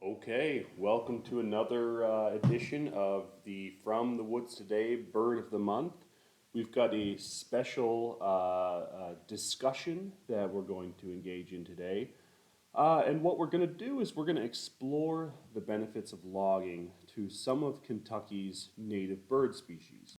Okay, welcome to another edition of the From the Woods Today Bird of the Month. We've got a special discussion that we're going to engage in today. And what we're going to do is we're going to explore the benefits of logging to some of Kentucky's native bird species.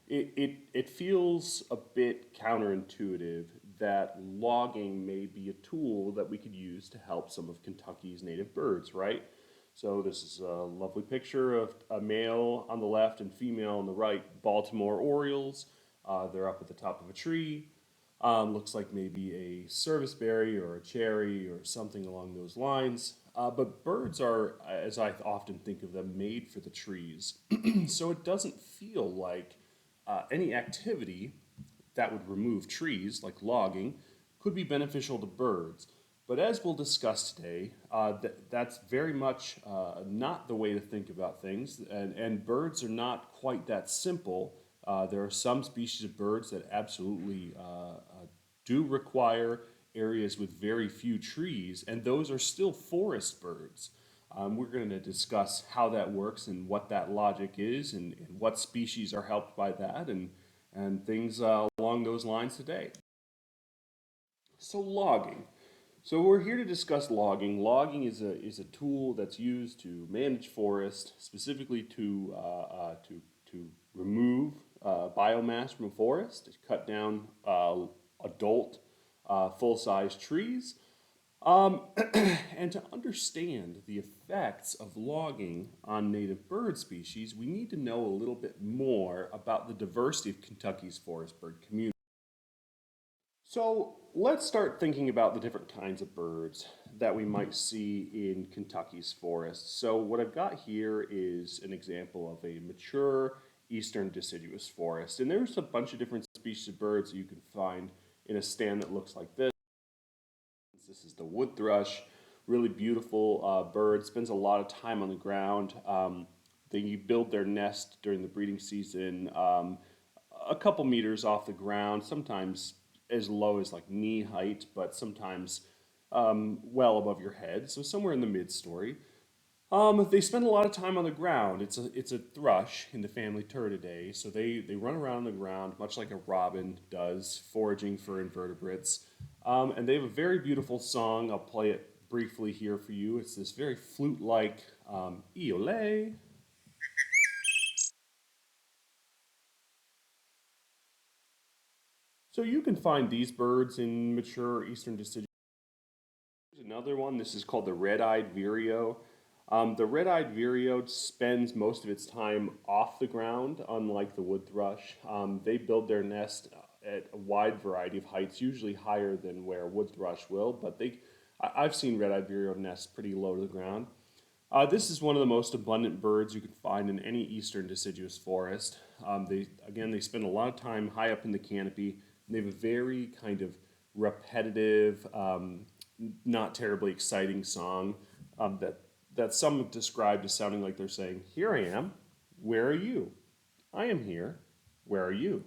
It feels a bit counterintuitive that logging may be a tool that we could use to help some of Kentucky's native birds, right? So this is a lovely picture of a male on the left and female on the right, Baltimore Orioles. They're up at the top of a tree. Looks like maybe a serviceberry or a cherry or something along those lines. But birds are, as I often think of them, made for the trees. So it doesn't feel like any activity that would remove trees, like logging, could be beneficial to birds. But as we'll discuss today, that's very much not the way to think about things, and birds are not quite that simple. There are some species of birds that absolutely do require areas with very few trees, and those are still forest birds. We're going to discuss how that works and what that logic is and what species are helped by that and things along those lines today. So logging. So we're here to discuss logging. Logging is a tool that's used to manage forest, specifically to remove biomass from a forest, to cut down adult full-size trees, and to understand the effects of logging on native bird species, we need to know a little bit more about the diversity of Kentucky's forest bird community. So let's start thinking about the different kinds of birds that we might see in Kentucky's forests. So what I've got here is an example of a mature eastern deciduous forest. And there's a bunch of different species of birds that you can find in a stand that looks like this. This is the wood thrush, really beautiful bird, spends a lot of time on the ground. They build their nest during the breeding season a couple meters off the ground, sometimes as low as like knee height, but sometimes well above your head, so somewhere in the mid-story. They spend a lot of time on the ground. It's a thrush in the family Turdidae, so they run around on the ground much like a robin does, foraging for invertebrates. And they have a very beautiful song. I'll play it briefly here for you. It's this very flute-like Iole. So you can find these birds in mature eastern deciduous. Here's another one. This is called the red-eyed vireo. The red-eyed vireo spends most of its time off the ground, unlike the wood thrush. They build their nest at a wide variety of heights, usually higher than where a wood thrush will, but I've seen red-eyed vireo nests pretty low to the ground. This is one of the most abundant birds you can find in any eastern deciduous forest. They spend a lot of time high up in the canopy, and they have a very kind of repetitive, not terribly exciting song that some have described as sounding like they're saying, "Here I am, where are you? I am here, where are you?"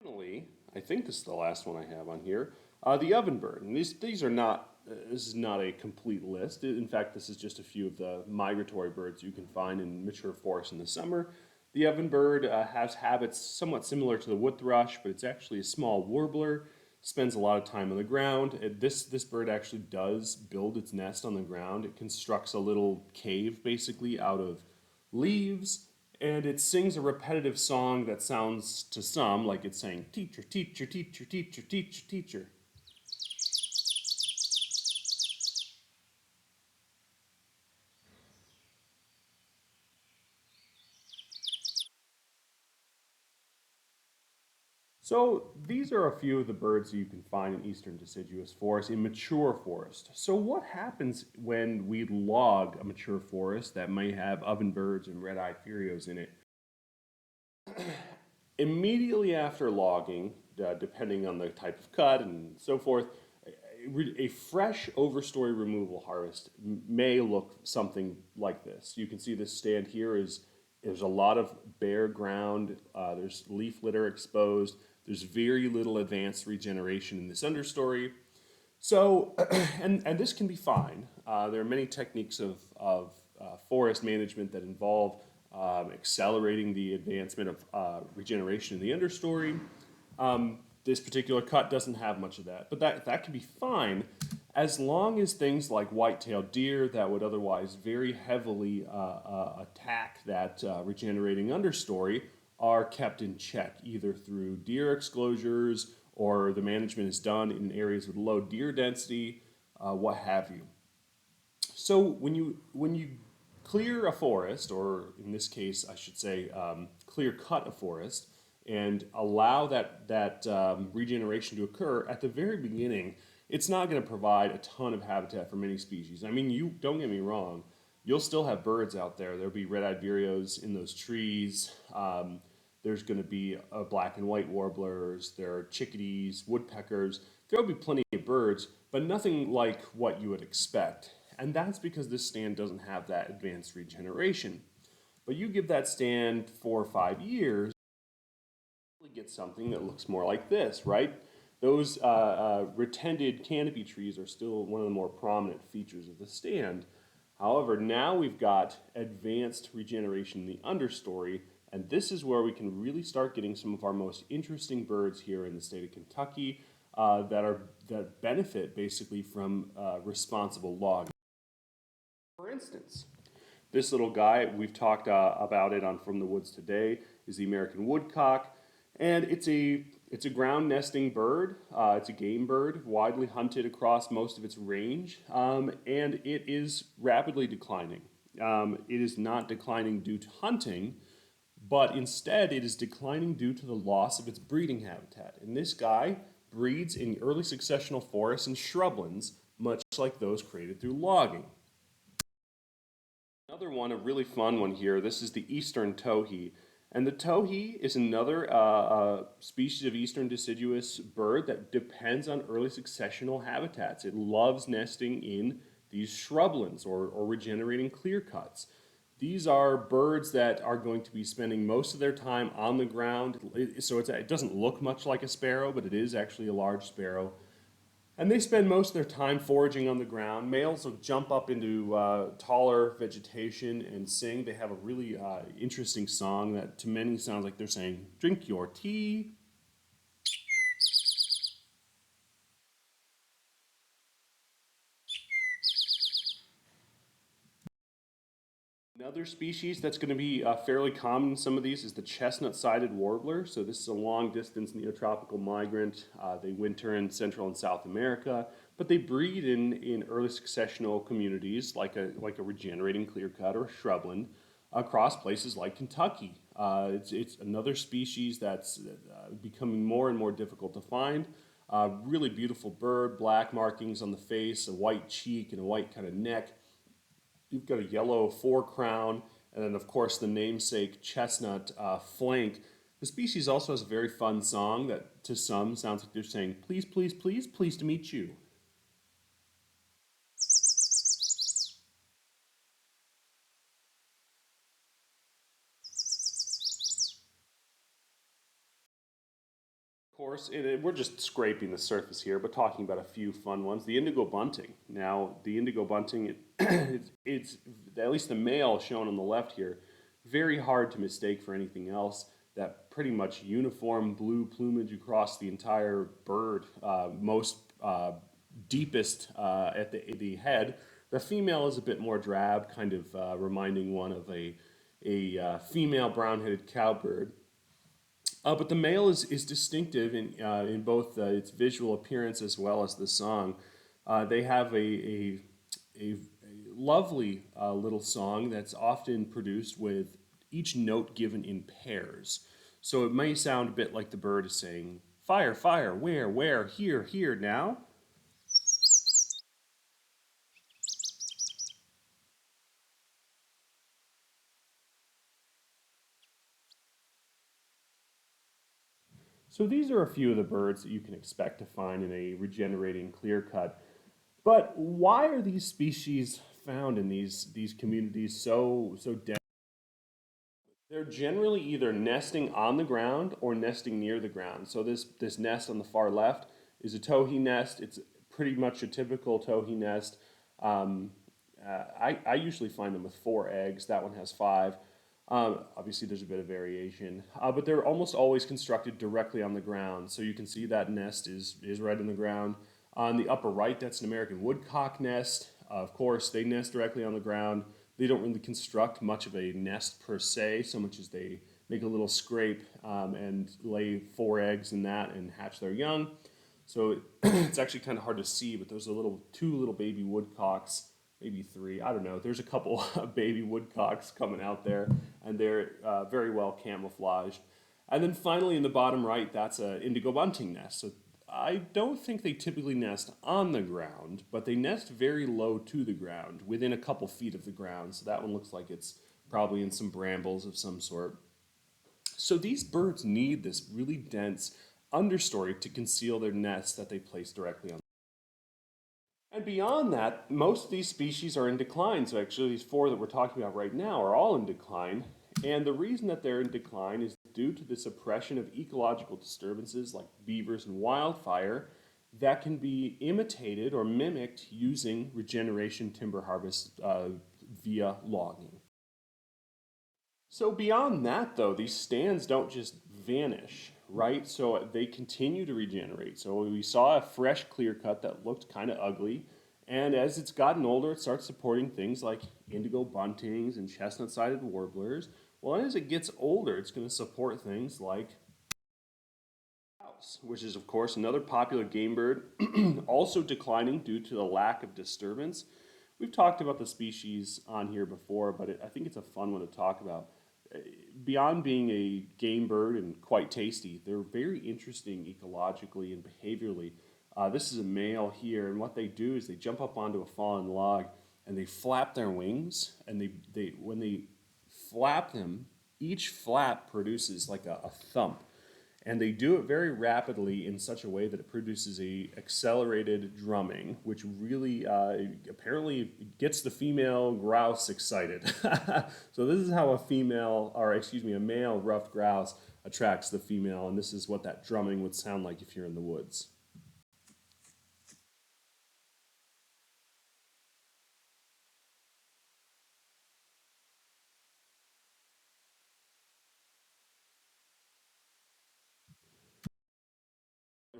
Finally, I think this is the last one I have on here, the ovenbird. And these are not, this is not a complete list. In fact, this is just a few of the migratory birds you can find in mature forests in the summer. The ovenbird has habits somewhat similar to the wood thrush, but it's actually a small warbler, spends a lot of time on the ground. This bird actually does build its nest on the ground. It constructs a little cave basically out of leaves, and it sings a repetitive song that sounds to some like it's saying, "Teacher, teacher, teacher, teacher, teacher, teacher." So these are a few of the birds that you can find in eastern deciduous forest, in mature forest. So what happens when we log a mature forest that may have ovenbirds and red-eyed vireos in it? Immediately after logging, depending on the type of cut and so forth, a fresh overstory removal harvest may look something like this. You can see this stand here is There's a lot of bare ground. There's leaf litter exposed. There's very little advanced regeneration in this understory. So, and this can be fine. There are many techniques of forest management that involve accelerating the advancement of regeneration in the understory. This particular cut doesn't have much of that, but that can be fine as long as things like white-tailed deer that would otherwise very heavily attack that regenerating understory are kept in check, either through deer exclosures or the management is done in areas with low deer density, what have you. So when you clear a forest, or in this case, I should say, clear cut a forest, and allow that regeneration to occur at the very beginning, it's not going to provide a ton of habitat for many species. I mean, you don't get me wrong, you'll still have birds out there. There'll be red-eyed vireos in those trees. There's going to be black and white warblers. There are chickadees, woodpeckers. There'll be plenty of birds, but nothing like what you would expect. And that's because this stand doesn't have that advanced regeneration. But you give that stand 4 or 5 years, you get something that looks more like this, right? Those retended canopy trees are still one of the more prominent features of the stand. However, now we've got advanced regeneration in the understory, and this is where we can really start getting some of our most interesting birds here in the state of Kentucky that benefit basically from responsible logging. For instance, this little guy, we've talked about it on From the Woods Today, is the American woodcock. And it's a ground nesting bird. It's a game bird, widely hunted across most of its range, and it is rapidly declining. It is not declining due to hunting, but instead it is declining due to the loss of its breeding habitat. And this guy breeds in early successional forests and shrublands, much like those created through logging. Another one, a really fun one here, this is the eastern towhee. And the towhee is another species of eastern deciduous bird that depends on early successional habitats. It loves nesting in these shrublands or regenerating clear cuts. These are birds that are going to be spending most of their time on the ground. So it doesn't look much like a sparrow, but it is actually a large sparrow. And they spend most of their time foraging on the ground. Males will jump up into taller vegetation and sing. They have a really interesting song that to many sounds like they're saying, "Drink your tea." Another species that's going to be fairly common in some of these is the chestnut-sided warbler. So this is a long-distance neotropical migrant. They winter in Central and South America, but they breed in early successional communities like a regenerating clearcut or shrubland across places like Kentucky. It's another species that's becoming more and more difficult to find. Really beautiful bird, black markings on the face, a white cheek, and a white kind of neck. You've got a yellow forecrown, and then of course the namesake chestnut flank. The species also has a very fun song that to some sounds like they're saying, "Please, please, please, pleased to meet you." Of course, we're just scraping the surface here, but talking about a few fun ones. The indigo bunting. Now, the indigo bunting, it's at least the male shown on the left here, very hard to mistake for anything else. That pretty much uniform blue plumage across the entire bird, most deepest at the head. The female is a bit more drab, kind of reminding one of a female brown-headed cowbird. But the male is distinctive in both its visual appearance as well as the song. They have a lovely little song that's often produced with each note given in pairs. So it may sound a bit like the bird is saying, "Fire, fire, where, here, here, now." So these are a few of the birds that you can expect to find in a regenerating clear cut. But why are these species found in these communities so dense? They're generally either nesting on the ground or nesting near the ground. So this nest on the far left is a towhee nest. It's pretty much a typical towhee nest. Um, I usually find them with 4 eggs. That one has 5. Obviously, there's a bit of variation, but they're almost always constructed directly on the ground. So you can see that nest is right in the ground. On the upper right, that's an American woodcock nest. Of course, they nest directly on the ground. They don't really construct much of a nest per se, so much as they make a little scrape and lay 4 eggs in that and hatch their young. So it's actually kind of hard to see, but there's two little baby woodcocks, maybe 3. I don't know. There's a couple of baby woodcocks coming out there, and they're very well camouflaged. And then finally, in the bottom right, that's an indigo bunting nest. So I don't think they typically nest on the ground, but they nest very low to the ground, within a couple feet of the ground. So that one looks like it's probably in some brambles of some sort. So these birds need this really dense understory to conceal their nests that they place directly on. And beyond that, most of these species are in decline. So actually these 4 that we're talking about right now are all in decline. And the reason that they're in decline is due to the suppression of ecological disturbances like beavers and wildfire that can be imitated or mimicked using regeneration timber harvest via logging. So beyond that, though, these stands don't just vanish, right? So they continue to regenerate. So we saw a fresh clear cut that looked kind of ugly. And as it's gotten older, it starts supporting things like indigo buntings and chestnut-sided warblers. Well, as it gets older, it's going to support things like grouse, which is, of course, another popular game bird, also declining due to the lack of disturbance. We've talked about the species on here before, but I think it's a fun one to talk about. Beyond being a game bird and quite tasty, they're very interesting ecologically and behaviorally. This is a male here, and what they do is they jump up onto a fallen log and they flap their wings, and when they flap them, each flap produces like a thump. And they do it very rapidly in such a way that it produces a accelerated drumming, which really apparently gets the female grouse excited. So this is how a male ruffed grouse attracts the female, and this is what that drumming would sound like if you're in the woods.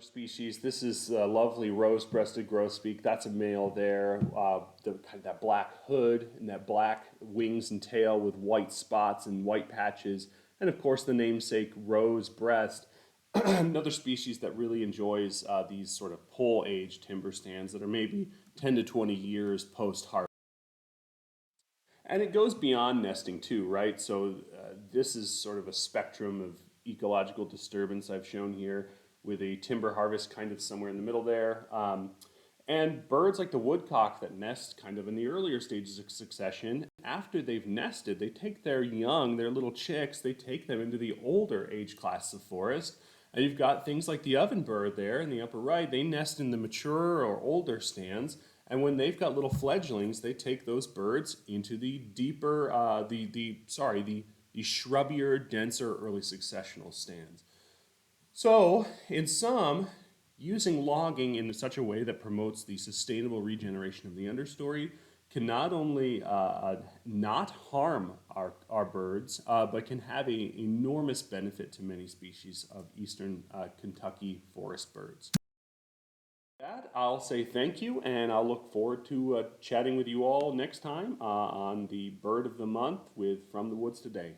Species. This is lovely rose-breasted grosbeak. That's a male there. That black hood and that black wings and tail with white spots and white patches, and of course the namesake rose breast. Another species that really enjoys these sort of pole-age timber stands that are maybe 10 to 20 years post-harvest. And it goes beyond nesting too, right? So this is sort of a spectrum of ecological disturbance I've shown here, with a timber harvest kind of somewhere in the middle there. And birds like the woodcock that nest kind of in the earlier stages of succession, after they've nested, they take their young, their little chicks, they take them into the older age class of forest. And you've got things like the ovenbird there in the upper right. They nest in the mature or older stands. And when they've got little fledglings, they take those birds into the deeper, the shrubbier, denser early successional stands. So, in sum, using logging in such a way that promotes the sustainable regeneration of the understory can not only not harm our birds, but can have an enormous benefit to many species of eastern Kentucky forest birds. With that, I'll say thank you, and I'll look forward to chatting with you all next time on the Bird of the Month with From the Woods Today.